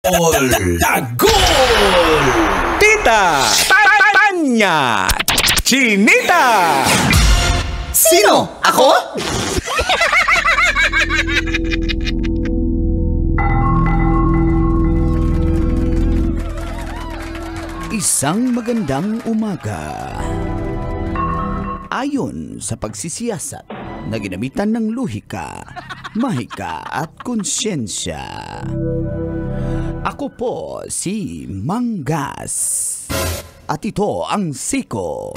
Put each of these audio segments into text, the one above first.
Dagol! Tita! Tanya! Chinita! Sino? Ako? Isang magandang umaga. Ayon sa pagsisiyasat na ginamitan ng luhika, mahika at konsyensya. Ako po si Manggas. At ito ang Siko.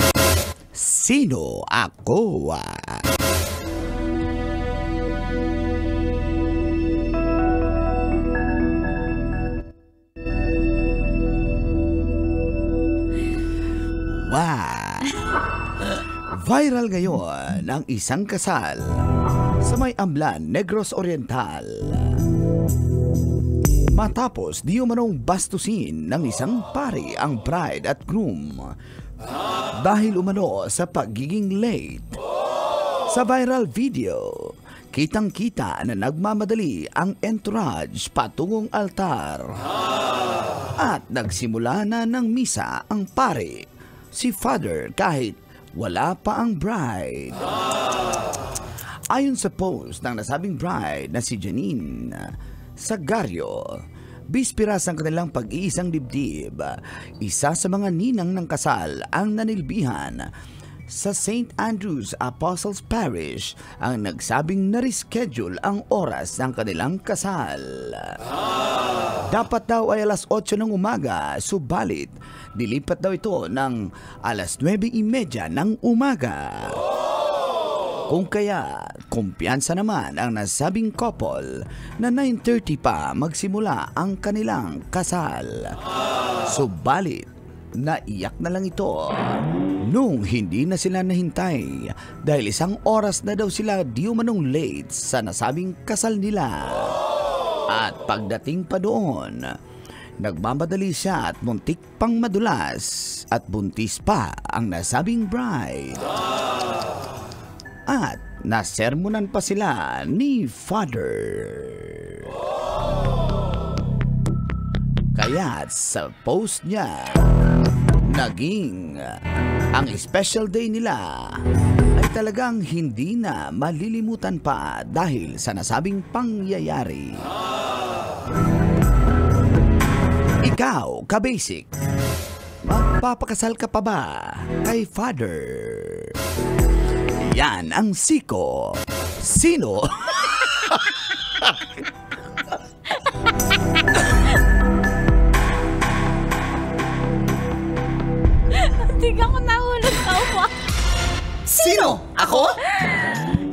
Sino ako? Viral ngayon ang isang kasal sa may Amblan, Negros Oriental. Matapos di umanong bastusin ng isang pari ang bride at groom dahil umano sa pagiging late. Sa viral video, kitang-kita na nagmamadali ang entourage patungong altar. At nagsimula na ng misa ang pari, si Father, kahit wala pa ang bride. Ayon sa post ng nasabing bride na si Janine Sagario, bispiras ang kanilang pag-iisang dibdib, isa sa mga ninang ng kasal ang nanilbihan sa St. Andrew's Apostles Parish ang nagsabing na-reschedule ang oras ng kanilang kasal. Dapat daw ay alas 8 ng umaga, subalit dilipat daw ito ng alas 9:30 ng umaga. Kung kaya, kumpiyansa naman ang nasabing couple na 9:30 pa magsimula ang kanilang kasal. Subalit, naiyak na lang ito nung hindi na sila nahintay dahil isang oras na daw sila di umanong late sa nasabing kasal nila. At pagdating pa doon, nagmamadali siya at muntik pang madulas at buntis pa ang nasabing bride. At nasermonan pa sila ni Father. Kaya sa post niya, naging ang special day nila ay talagang hindi na malilimutan pa dahil sa nasabing pangyayari. Ikaw, ka-basic, magpapakasal ka pa ba kay Father? Yan ang Siko. Sino? Hindi ako nahulog sa upuan. Sino? Ako?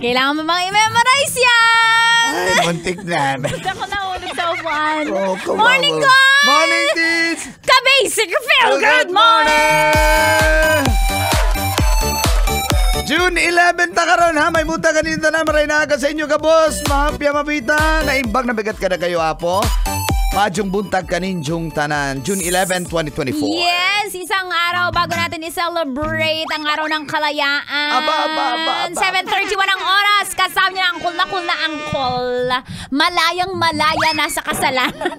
Kailangan mo bang i-memorize yan? Ay, muntik na. Hindi ako nahulog sa upuan. Oh, Morning, guys! Morning, Tits! Ka-basic, feel good morning! June 11 ta karon ha, may muta kanina na maray na ka sa inyo ka boss, mahapya mapita, naimbag na bigat ka na kayo apo. Madyong buntag kaninjong tanan, June 11, 2024. Yes, isang araw bago natin i-celebrate ang araw ng kalayaan. Aba. 7:31 ang oras, kasama niya ang cool na angkol. Malayang malaya na sa kasalanan.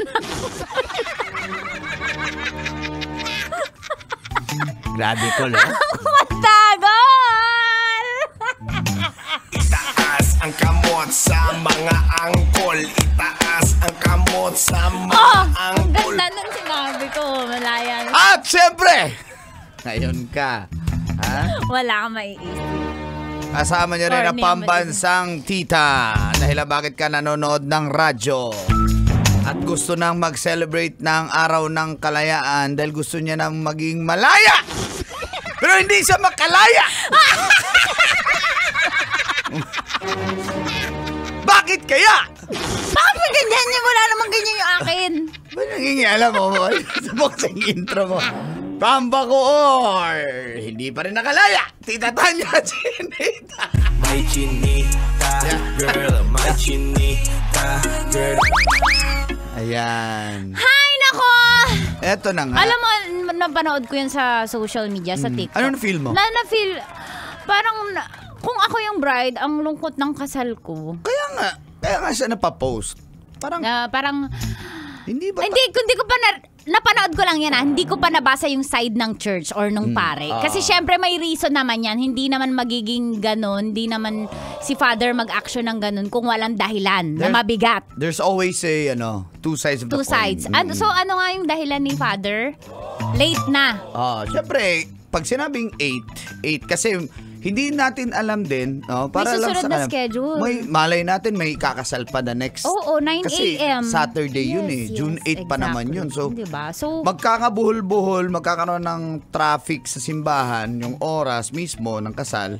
Grabe ko, no? Matagol! Itaas ang kamot sa mga angkol. Itaas ang kamot sa mga Ang angkol. ganda nung sinabi ko, malaya. At syempre, ngayon ka, ha? Wala kang maiisip. Kasama niya rin ang Corny, pambansang tita. Dahil bakit ka nanonood ng radyo at gusto nang mag-celebrate ng araw ng kalayaan dahil gusto niya nang maging malaya. Pero hindi siya makalaya. Bakit kaya? Bakit mo ganyan niya? Wala naman ganyan yung akin. Ba nangingialam mo? Sa intro mo. Pamba ko or hindi pa rin nakalaya. Tita Tanya, Chinita. My chinita, girl, my chinita, girl. Ayan. Ay, nako! Eto na nga. Alam mo, napanood ko yun sa social media, sa TikTok. Ano na-feel mo? Na-feel, parang, kung ako yung bride, ang lungkot ng kasal ko. Kaya nga siya napapost. Parang, Na parang, Hindi ba? Hindi ko pa napanood ko lang yan hindi ko pa nabasa yung side ng church or nung pare. Kasi syempre may reason naman yan. Hindi naman magiging ganon. Hindi naman si Father mag-action ng ganon kung walang dahilan na mabigat. There's always two sides of the coin. Two sides. So ano nga yung dahilan ni Father? Late na. Syempre, pag sinabing 8 kasi hindi natin alam din, para May lang susunod sa na schedule. May malay natin may kakasal pa the next. Oo, 9 kasi a.m. Saturday yun June 8 pa naman yun. So, diba? So magkakabuhol-buhol, magkakaroon ng traffic sa simbahan yung oras mismo ng kasal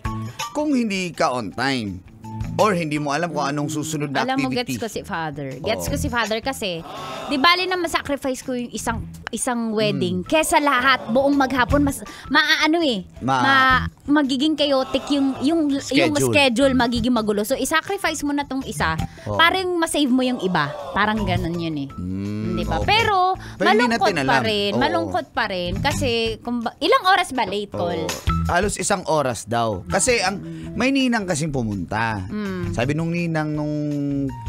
kung hindi ka on time. Or hindi mo alam kung anong susunod na alam mo, activity. gets ko si Father. Gets ko si Father kasi, di bali na masacrifice ko yung isang wedding. Kesa lahat, buong maghapon, mas magiging chaotic yung schedule, magiging magulo. So, isacrifice mo na tong isa, parang masave mo yung iba. Parang ganun yun eh. Di ba? Okay. Pero malungkot pa alam. rin. Malungkot pa rin. Kasi, ilang oras ba late call? Halos 1 oras daw. Kasi may ninang kasing pumunta. Sabi nung ninang nung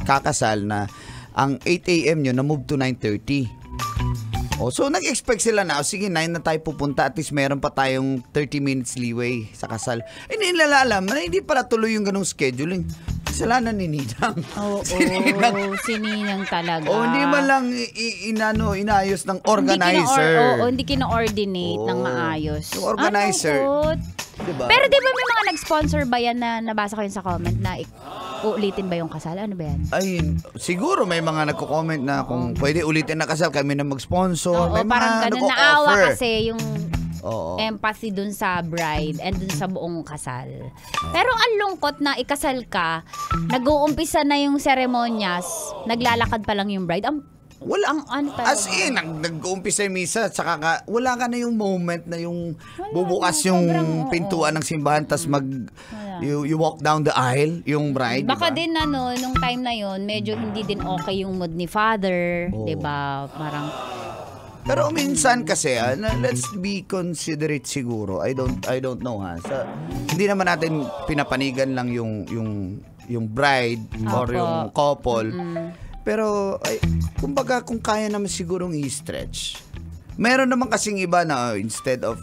kakasal na ang 8 a.m. nyo na-move to 9:30. So nag-expect sila na, sige 9 na tayo pupunta, at least meron pa tayong 30 minutes leeway sa kasal. Hindi nila alam na hindi pala tuloy yung ganong scheduling. Kasalanan ni Ninang. Oo, si Ninang talaga. Hindi man lang inayos ng organizer. Hindi kina-ordinate ng maayos. Yung organizer. Diba? Pero di ba may mga nag-sponsor ba yan na nabasa ko yun sa comment na uulitin ba yung kasal? Ano ba yan? Ay, siguro may mga nagko-comment na kung pwede ulitin na kasal, kami na mag-sponsor. May parang mga ganun, naawa kasi yung Oo. empathy dun sa bride and dun sa buong kasal. Pero ang lungkot na ikasal ka, nag-uumpisa na yung seremonyas, naglalakad pa lang yung bride. Wala. As talaga? in, nag-uumpisa yung misa, tsaka wala ka na yung moment na yung bubukas yung pintuan ng simbahan, tas you walk down the aisle, yung bride. Baka diba? din nung time na yon medyo hindi din okay yung mood ni Father, 'di ba? Parang pero minsan kasi, let's be considerate siguro. I don't know hindi naman natin pinapanigan lang yung bride or yung couple. Pero kumbaga kung kaya naman sigurong i-stretch. Meron naman kasing iba na instead of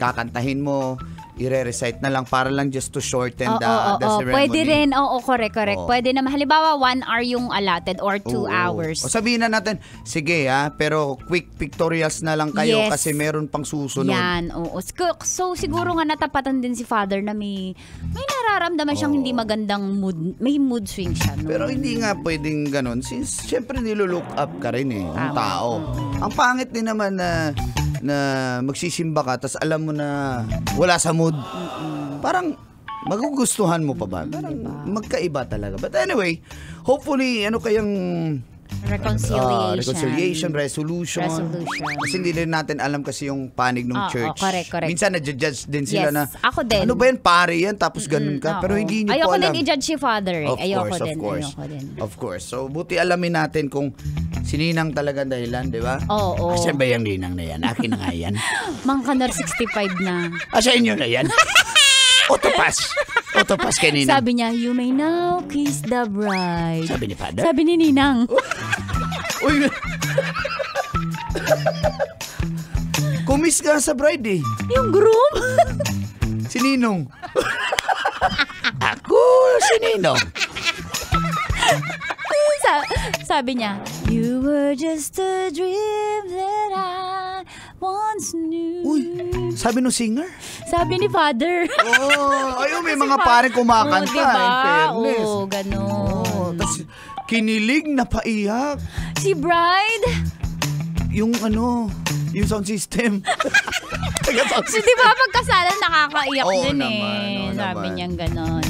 kakantahin mo, i-recite na lang para lang just to shorten the ceremony. Pwede rin. Correct. Pwede naman. Halimbawa, 1 hour yung allotted or 2 hours. O sabihin na natin, sige pero quick pictorials na lang kayo kasi meron pang susunod. Yan, oo. So, siguro nga natapatan din si Father na may nararamdaman siyang hindi magandang mood. May mood swing siya. No? Pero hindi nga pwedeng ganun. Since, syempre nilolook up ka rin ng tao. Ang pangit din naman na magsisimba ka tas alam mo na wala sa mood. Parang magugustuhan mo pa ba? Parang magkaiba talaga. But anyway, hopefully kayang reconciliation, resolution. Kasi hindi rin natin alam kasi yung panig ng church. Correct. Minsan na-judge din sila na ako din. ano ba yan, pare yan, tapos ganun ka. Pero hindi niyo po alam. Ayoko din i-judge si Father. Of course. So, buti alamin natin kung sininang talaga dahilan, di ba? Oo. Asan ba yung ninang na yan? Akin na nga yan. Mang Kanor 65 na. Sa inyo na yan? Otopas kay Ninang. Sabi niya, you may now kiss the bride. Sabi ni Father? Sabi ni Ninang. Uy! Kumiss ka sa bride eh. Yung groom? Si Ninong. Ako, si Ninong. Sabi niya, you were just a dream that I once knew. Uy, sabi no singer? Sabi ni Father. May mga pare kumakanta. Diba? In Ganun. Tapos kinilig na paiyak. Si bride? Yung sound system. So, di ba pagkasalan nakakaiyak din naman, Sabi niya gano'n.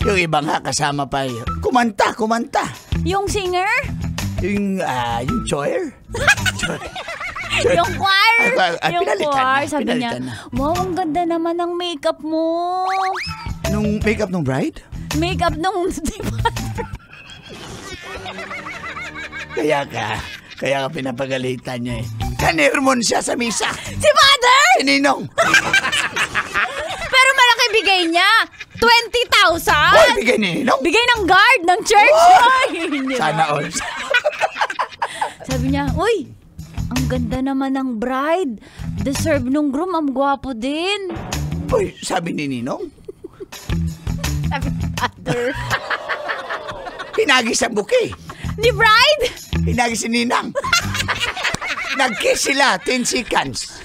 Yung iba nga kasama pa kumanta. Yung singer? Yung choir. Yung choir. Yung pinalitan choir. na, Sabi niya, wow, ang ganda naman ng makeup mo. Nung makeup ng bride? Makeup nung Kaya ka pinapagalitan niya eh. Kanirmon siya sa misa. Si Father? Si Ninong. Pero malaki bigay niya. 20,000? Hoy, bigay ni Ninong. Bigay ng guard ng church. Sana all. Sabi niya, uy, ang ganda naman ng bride. Deserve nung groom, ang gwapo din. Uy, sabi ni Ninong. Sabi ni Father. Hinagis ang buki. Ni bride? Hinagis si Ninang. Nag-kiss sila, 10 seconds.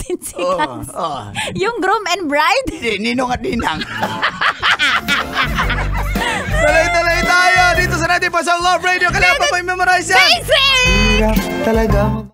10 seconds. Oh. Yung groom and bride? Hindi, Ninong at Ninang. Tuloy-tuloy tayo dito sa natin pa sa Love Radio. Kailangan pa po i-memorize yan. Basic! Hirap talaga